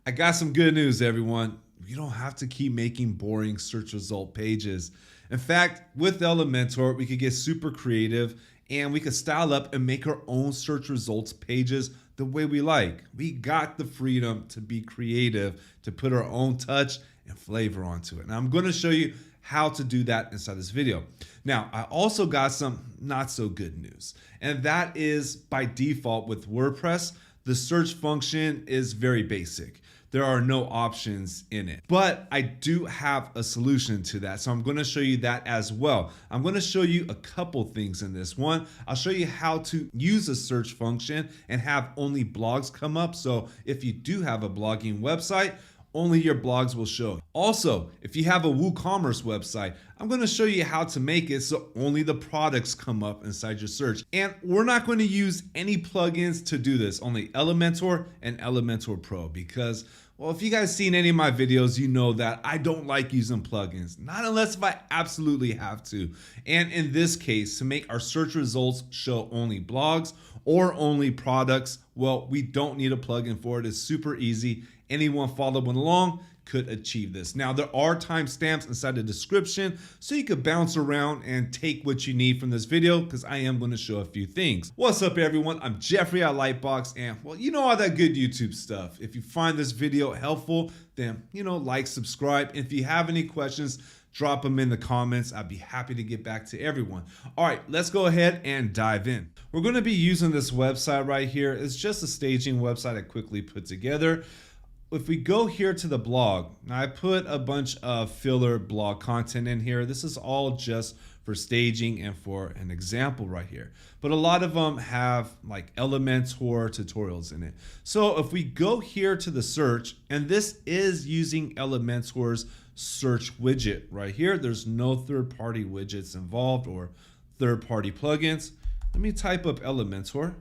I got some good news, everyone. You don't have to keep making boring search result pages. In fact, with Elementor, we could get super creative and we could style up and make our own search results pages the way we like. We got the freedom to be creative, to put our own touch and flavor onto it. Now, I'm going to show you how to do that inside this video. Now, I also got some not so good news, and that is by default with WordPress, the search function is very basic. There are no options in it, but I do have a solution to that. So I'm going to show you that as well. I'm going to show you a couple things in this one. I'll show you how to use a search function and have only blogs come up. So if you do have a blogging website, only your blogs will show. Also, if you have a WooCommerce website, I'm going to show you how to make it so only the products come up inside your search. And we're not going to use any plugins to do this, only Elementor and Elementor Pro, because, well, if you guys seen any of my videos, you know that I don't like using plugins, not unless if I absolutely have to. And in this case, to make our search results show only blogs or only products, well, we don't need a plugin for it. It's super easy. Anyone following along could achieve this. Now, there are timestamps inside the description, so you could bounce around and take what you need from this video, because I am going to show a few things. What's up, everyone? I'm Jeffrey at Lightbox, and well, you know all that good YouTube stuff. If you find this video helpful, then like, subscribe. If you have any questions, drop them in the comments. I'd be happy to get back to everyone. All right, let's go ahead and dive in. We're going to be using this website right here. It's just a staging website I quickly put together. If we go here to the blog, now I put a bunch of filler blog content in here. This is all just for staging and for an example right here. But a lot of them have like Elementor tutorials in it. So if we go here to the search, and this is using Elementor's search widget right here. There's no third-party widgets involved or third-party plugins. Let me type up Elementor.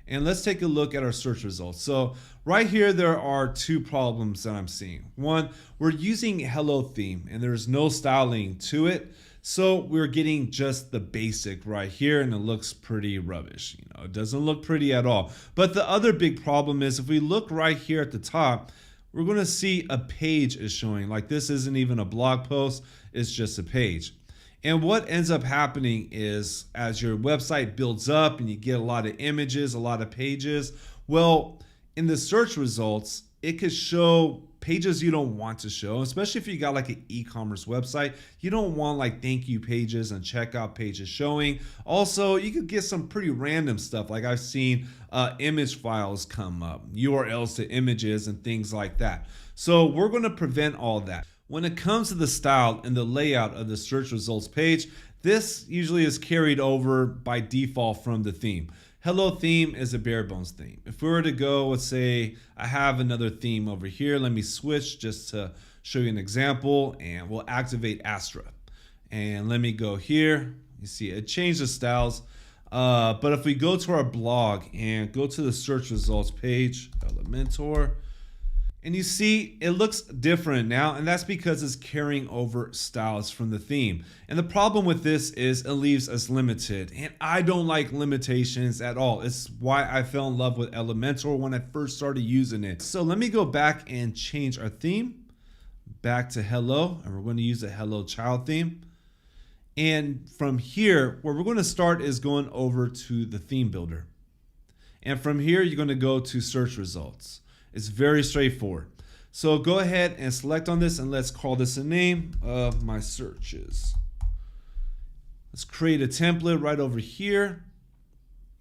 And let's take a look at our search results. So right here, there are two problems that I'm seeing. One, we're using Hello theme and there's no styling to it. So we're getting just the basic right here and it looks pretty rubbish. It doesn't look pretty at all. But the other big problem is if we look right here at the top, we're going to see a page is showing. Like this isn't even a blog post, it's just a page. And what ends up happening is as your website builds up and you get a lot of images, a lot of pages, well, in the search results, it could show pages you don't want to show, especially if you got like an e-commerce website. You don't want like thank you pages and checkout pages showing. Also, you could get some pretty random stuff. Like I've seen image files come up, URLs to images and things like that. So we're going to prevent all that. When it comes to the style and the layout of the search results page, this usually is carried over by default from the theme. Hello theme is a bare bones theme. If we were to go, let's say I have another theme over here. Let me switch just to show you an example and we'll activate Astra. And let me go here. You see it changed the styles. But if we go to our blog and go to the search results page, Elementor, and you see it looks different now, and that's because it's carrying over styles from the theme. And the problem with this is it leaves us limited, and I don't like limitations at all. It's why I fell in love with Elementor when I first started using it. So let me go back and change our theme back to hello, and we're going to use a hello child theme. And from here, where we're going to start is going over to the theme builder. And from here, you're going to go to search results. It's very straightforward. So go ahead and select on this and let's call this a name of my searches. Let's create a template right over here.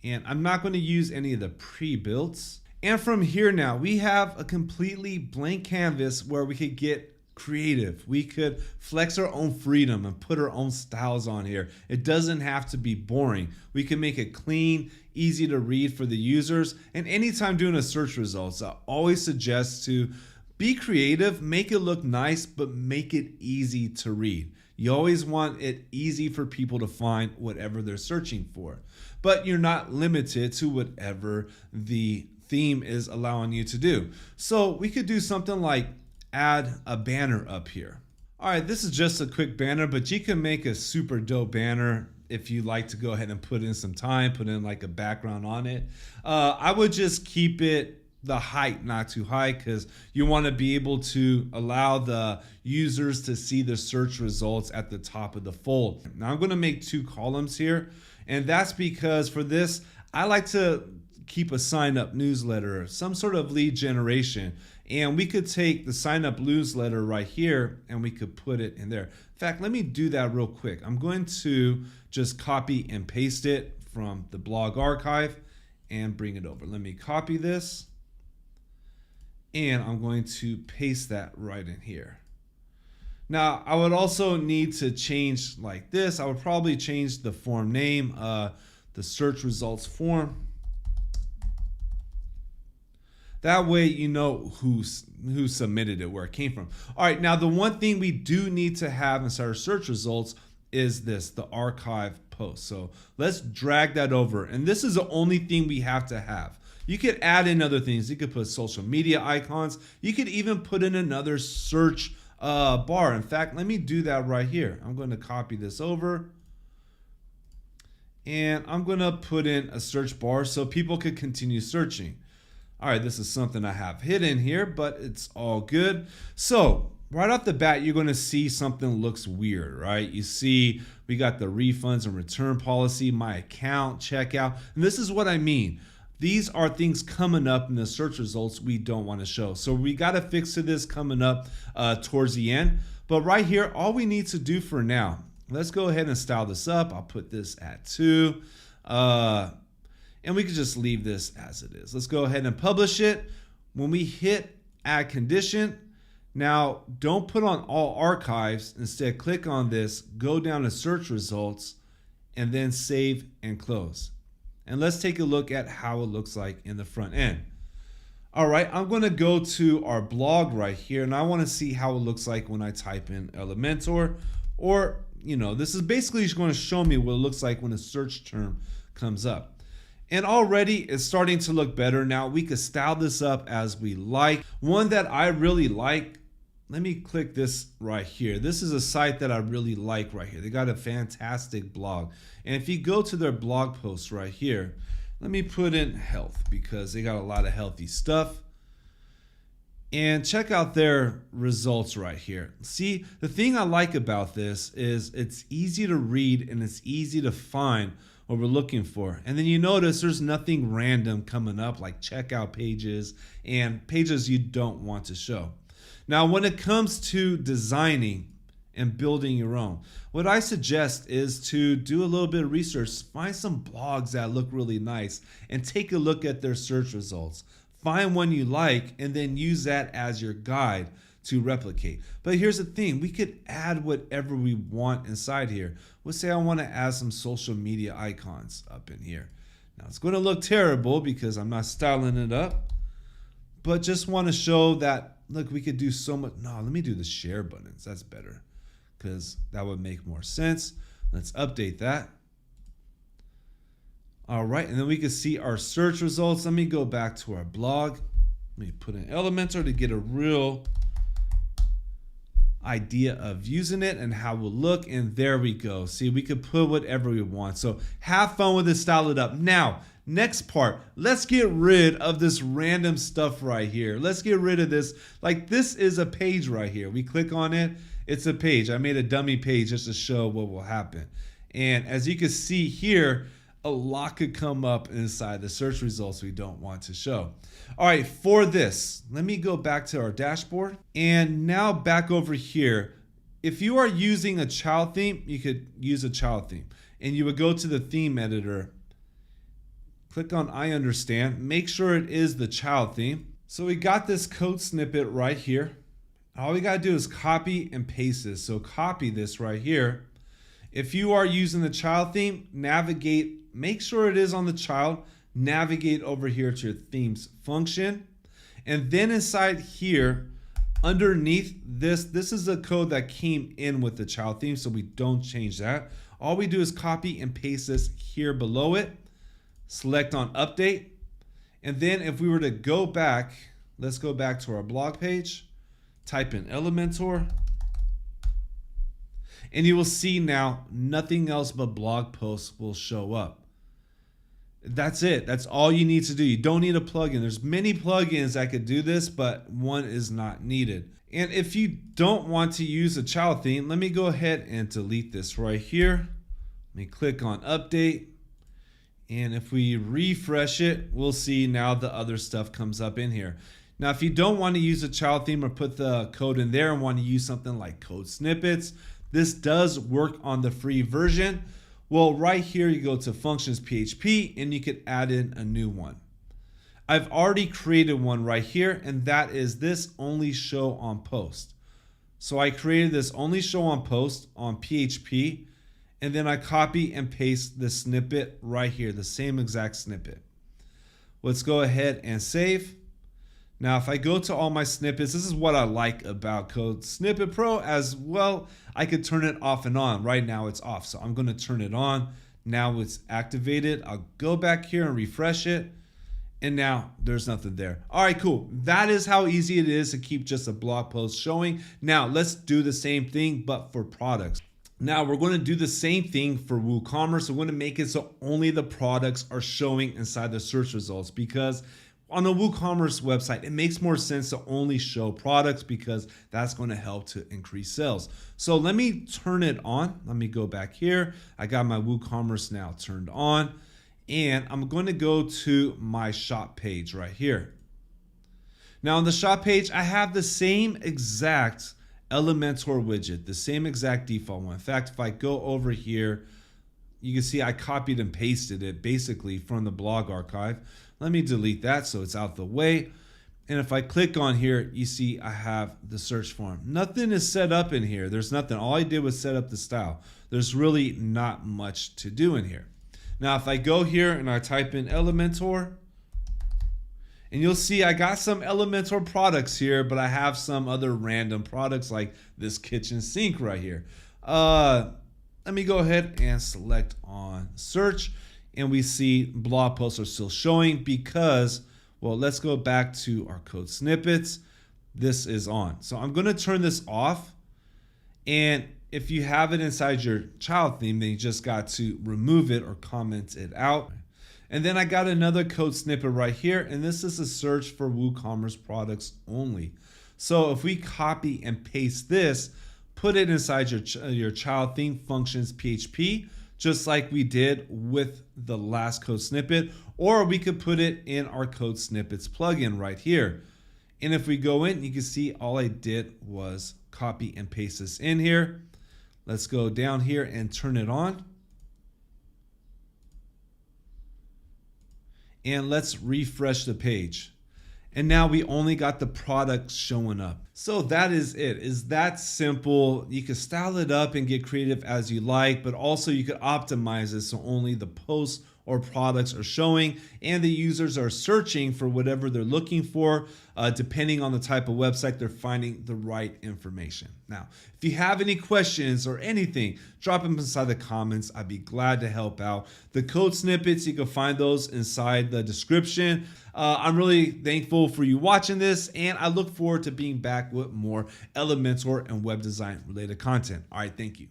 And I'm not going to use any of the pre-builts. And from here now, we have a completely blank canvas where we could get creative. We could flex our own freedom and put our own styles on here. It doesn't have to be boring. We can make it clean, easy to read for the users. And anytime doing a search results, I always suggest to be creative, make it look nice, but make it easy to read. You always want it easy for people to find whatever they're searching for, but you're not limited to whatever the theme is allowing you to do. So we could do something like add a banner up here. All right, this is just a quick banner, but you can make a super dope banner if you like to go ahead and put in some time, put in like a background on it. I would just keep it the height not too high because you want to be able to allow the users to see the search results at the top of the fold. Now I'm going to make 2 columns here, and that's because for this I like to keep a sign up newsletter, some sort of lead generation, and we could take the sign up newsletter right here and we could put it in there. In fact, let me do that real quick. I'm going to just copy and paste it from the blog archive and bring it over. Let me copy this. And I'm going to paste that right in here. Now, I would also need to change like this. I would probably change the form name, the search results form. That way you know who submitted it, where it came from. All right, now the one thing we do need to have inside our search results is this, the archive post. So let's drag that over. And this is the only thing we have to have. You could add in other things. You could put social media icons. You could even put in another search bar. In fact, let me do that right here. I'm going to copy this over. And I'm going to put in a search bar so people could continue searching. All right, this is something I have hidden here, but it's all good. So right off the bat, you're going to see something looks weird, right? You see we got the refunds and return policy, my account, checkout. And this is what I mean. These are things coming up in the search results we don't want to show. So we got to fix to this coming up towards the end. But right here, all we need to do for now, let's go ahead and style this up. I'll put this at 2. And we can just leave this as it is. Let's go ahead and publish it. When we hit add condition, now don't put on all archives. Instead, click on this, go down to search results, and then save and close. And let's take a look at how it looks like in the front end. All right, I'm going to go to our blog right here, and I want to see how it looks like when I type in Elementor. Or, this is basically just going to show me what it looks like when a search term comes up. And already it's starting to look better. Now we could style this up as we like. One that I really like, let me click this right here. This is a site that I really like right here. They got a fantastic blog. And if you go to their blog post right here, let me put in health because they got a lot of healthy stuff. And check out their results right here. See, the thing I like about this is it's easy to read and it's easy to find what we're looking for. And then you notice there's nothing random coming up like checkout pages and pages you don't want to show. Now, when it comes to designing and building your own, what I suggest is to do a little bit of research, find some blogs that look really nice and take a look at their search results. Find one you like and then use that as your guide to replicate. But here's the thing, we could add whatever we want inside here. Let's say I want to add some social media icons up in here. Now it's going to look terrible because I'm not styling it up, but just want to show that, look, we could do so much. No, let me do the share buttons. That's better because that would make more sense. Let's update that. All right, and then we can see our search results. Let me go back to our blog. Let me put in Elementor to get a real idea of using it and how it will look, and there we go. See, we could put whatever we want. So have fun with it, style it up. Now, next part, let's get rid of this random stuff right here. Let's get rid of this. Like, this is a page right here. We click on it, it's a page. I made a dummy page just to show what will happen. And as you can see here, a lot could come up inside the search results we don't want to show. All right, for this, let me go back to our dashboard. And now back over here, if you are using a child theme, you could use a child theme. And you would go to the theme editor, click on I understand, make sure it is the child theme. So we got this code snippet right here. All we gotta do is copy and paste this. So copy this right here. If you are using the child theme, navigate, make sure it is on the child, navigate over here to your themes function. And then inside here, underneath this is a code that came in with the child theme, so we don't change that. All we do is copy and paste this here below it, select on update. And then if we were to go back, let's go back to our blog page, type in Elementor, and you will see now nothing else but blog posts will show up. That's it. That's all you need to do. You don't need a plugin. There's many plugins that could do this, but one is not needed. And if you don't want to use a child theme, let me go ahead and delete this right here. Let me click on update. And if we refresh it, we'll see now the other stuff comes up in here. Now, if you don't want to use a child theme or put the code in there and want to use something like code snippets, this does work on the free version. Well, right here, you go to functions PHP and you could add in a new one. I've already created one right here, and that is this only show on post. So I created this only show on post on PHP, and then I copy and paste the snippet right here, the same exact snippet. Let's go ahead and save. Now, if I go to all my snippets, this is what I like about Code Snippet Pro as well. I could turn it off and on. Right now it's off, so I'm going to turn it on. Now it's activated. I'll go back here and refresh it. And now there's nothing there. All right, cool. That is how easy it is to keep just a blog post showing. Now let's do the same thing, but for products. Now we're going to do the same thing for WooCommerce. We're going to make it so only the products are showing inside the search results, because on the WooCommerce website, it makes more sense to only show products because that's going to help to increase sales. So let me turn it on. Let me go back here. I got my WooCommerce now turned on. And I'm going to go to my shop page right here. Now on the shop page, I have the same exact Elementor widget, the same exact default one. In fact, if I go over here, you can see I copied and pasted it basically from the blog archive. Let me delete that so it's out the way. And if I click on here, you see I have the search form. Nothing is set up in here. There's nothing. All I did was set up the style. There's really not much to do in here. Now, if I go here and I type in Elementor, and you'll see I got some Elementor products here, but I have some other random products like this kitchen sink right here. Let me go ahead and select on search, and we see blog posts are still showing because, well, let's go back to our code snippets. This is on. So I'm going to turn this off, and if you have it inside your child theme, then you just got to remove it or comment it out. And then I got another code snippet right here, and this is a search for WooCommerce products only. So if we copy and paste this, put it inside your child theme functions PHP, just like we did with the last code snippet, or we could put it in our code snippets plugin right here. And if we go in, you can see all I did was copy and paste this in here. Let's go down here and turn it on. And let's refresh the page. And now we only got the products showing up. So that is it. Is that simple. You can style it up and get creative as you like, but also you could optimize it so only the posts or products are showing and the users are searching for whatever they're looking for. Depending on the type of website, they're finding the right information. Now, if you have any questions or anything, drop them inside the comments. I'd be glad to help out. The code snippets, you can find those inside the description. I'm really thankful for you watching this, and I look forward to being back with more Elementor and web design related content. All right, thank you.